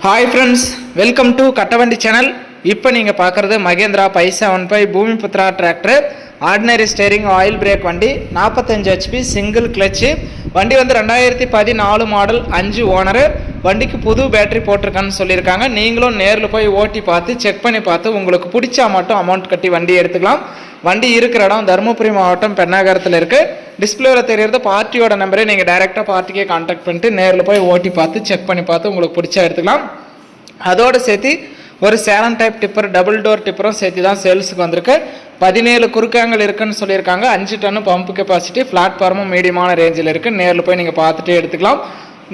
Hi friends, welcome to Kattavandi channel. இப்போ நீங்கள் பார்க்குறது Mahindra 575 Bhoomiputra tractor, ordinary steering, oil brake வண்டி, 45 HP சிங்கிள் கிளச்சு வண்டி. 2014 மாடல், 5 ஓனரு. வண்டிக்கு புது பேட்டரி போட்டிருக்கான்னு சொல்லியிருக்காங்க. நீங்களும் நேரில் போய் ஓட்டி பார்த்து செக் பண்ணி பார்த்து உங்களுக்கு பிடிச்சா மட்டும் அமௌண்ட் கட்டி வண்டி எடுத்துக்கலாம். வண்டி இருக்கிற இடம் தருமபுரி மாவட்டம் பெண்ணாகரத்தில் இருக்குது. டிஸ்பிளேவில் தெரியுறது பார்ட்டியோட நம்பரே. நீங்கள் டைரெக்டாக பார்ட்டிக்கே கான்டாக்ட் பண்ணிட்டு நேரில் போய் ஓட்டி பார்த்து செக் பண்ணி பார்த்து உங்களுக்கு பிடிச்சா எடுத்துக்கலாம். அதோடு சேர்த்து ஒரு Salem type tipper, double door டிப்பரும் சேர்த்து தான் சேல்ஸுக்கு வந்திருக்கு. 17 குறுக்காங்கல் இருக்குன்னு சொல்லியிருக்காங்க. 5 டன்னு பம்ப் கெப்பாசிட்டி, பிளாட்ஃபார்மும் மீடியமான ரேஞ்சில் இருக்குது. நேரில் போய் நீங்கள் பார்த்துட்டே எடுத்துக்கலாம்.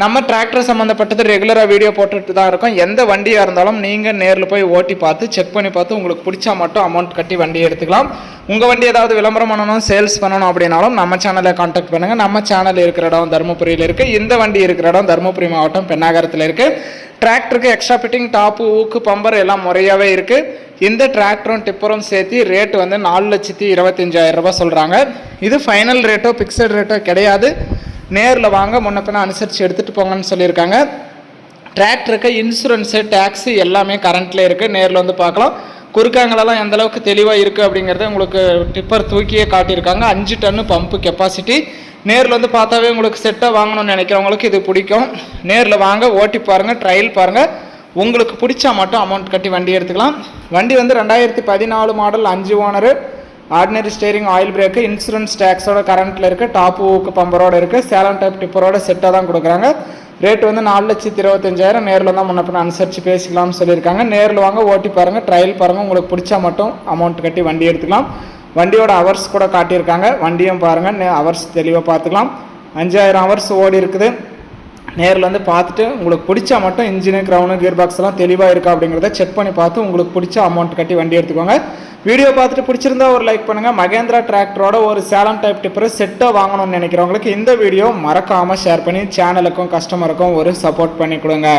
நம்ம டிராக்டர் சம்மந்தப்பட்டது ரெகுலராக வீடியோ போட்டுட்டு தான் இருக்கோம். எந்த வண்டியாக இருந்தாலும் நீங்கள் நேரில் போய் ஓட்டி பார்த்து செக் பண்ணி பார்த்து உங்களுக்கு பிடிச்சா மட்டும் அமௌண்ட் கட்டி வண்டி எடுத்துக்கலாம். உங்கள் வண்டி ஏதாவது விளம்பரம் பண்ணணும், சேல்ஸ் பண்ணணும் அப்படின்னாலும் நம்ம சேனலை கான்டாக்ட் பண்ணுங்கள். நம்ம சேனல் இருக்கிற இடம் தருமபுரியில் இருக்குது. இந்த வண்டி இருக்கிற இடம் தருமபுரி மாவட்டம் பெண்ணாகரத்தில் இருக்குது. டிராக்டருக்கு எக்ஸ்ட்ரா ஃபிட்டிங், டாப்பு, ஊக்கு, பம்பர் எல்லாம் முறையாகவே இருக்குது. இந்த டிராக்டரும் டிப்பரும் சேர்த்து ரேட்டு 4,25,000 ரூபாய் சொல்கிறாங்க. இது ஃபைனல் ரேட்டோ ஃபிக்ஸட் ரேட்டோ கிடையாது. நேரில் வாங்க, முன்ன பின்ன அனுசரித்து எடுத்துகிட்டு போங்கன்னு சொல்லியிருக்காங்க. டிராக்டருக்கு இன்சூரன்ஸு, டேக்ஸு எல்லாமே கரண்ட்டில் இருக்குது. நேரில் வந்து பார்க்கலாம். குறுக்காங்களெல்லாம் எந்த அளவுக்கு தெளிவாக இருக்குது அப்படிங்கிறத உங்களுக்கு டிப்பர் தூக்கியே காட்டியிருக்காங்க. 5 டன்னு பம்பு கெப்பாசிட்டி. நேரில் வந்து பார்த்தாவே உங்களுக்கு செட்டாக வாங்கணும்னு நினைக்கிறவங்களுக்கு இது பிடிக்கும். நேரில் வாங்க, ஓட்டி பாருங்கள், ட்ரையல் பாருங்கள். உங்களுக்கு பிடிச்சா மட்டும் அமௌண்ட் கட்டி வண்டி எடுத்துக்கலாம். வண்டி 2014 model, 5 owner, ordinary steering, oil brake, insurance டேக்ஸோட கரண்ட்டில் இருக்குது. டாப்பு, ஊக்கு, பம்பரோட இருக்குது. சேலம் டைப் டிப்பரோட செட்டாக தான் கொடுக்குறாங்க. ரேட்டு 4,25,000. நேரில் தான் முன்ன அனுசரித்து பேசிக்கலாம்னு சொல்லியிருக்காங்க. நேரில் வாங்க, ஓட்டி பாருங்கள், ட்ரையல் பாருங்கள். உங்களுக்கு பிடிச்சா மட்டும் அமௌண்ட் கட்டி வண்டி எடுத்துக்கலாம். வண்டியோட ஹவர்ஸ் கூட காட்டியிருக்காங்க. வண்டியும் பாருங்கள், ஹவர்ஸ் தெளிவாக பார்த்துக்கலாம். 5000 ஹவர்ஸ் ஓடி இருக்குது. நேரில் வந்து பார்த்துட்டு உங்களுக்கு பிடிச்சா மட்டும் இன்ஜினு, கிரவுண்டு, கியர் பாக்ஸ் எல்லாம் தெளிவாக இருக்கா அப்படிங்கிறத செக் பண்ணி பார்த்து உங்களுக்கு பிடிச்ச அமௌண்ட் கட்டி வண்டி எடுத்துக்கோங்க. வீடியோ பார்த்துட்டு பிடிச்சிருந்தா ஒரு லைக் பண்ணுங்கள். மகேந்திரா டிராக்டரோட ஒரு சேலம் டைப் டிப்பர் செட்டாக வாங்கணும்னு நினைக்கிறவங்களுக்கு இந்த வீடியோ மறக்காமல் ஷேர் பண்ணி சேனலுக்கும் கஸ்டமருக்கும் ஒரு சப்போர்ட் பண்ணி கொடுங்க.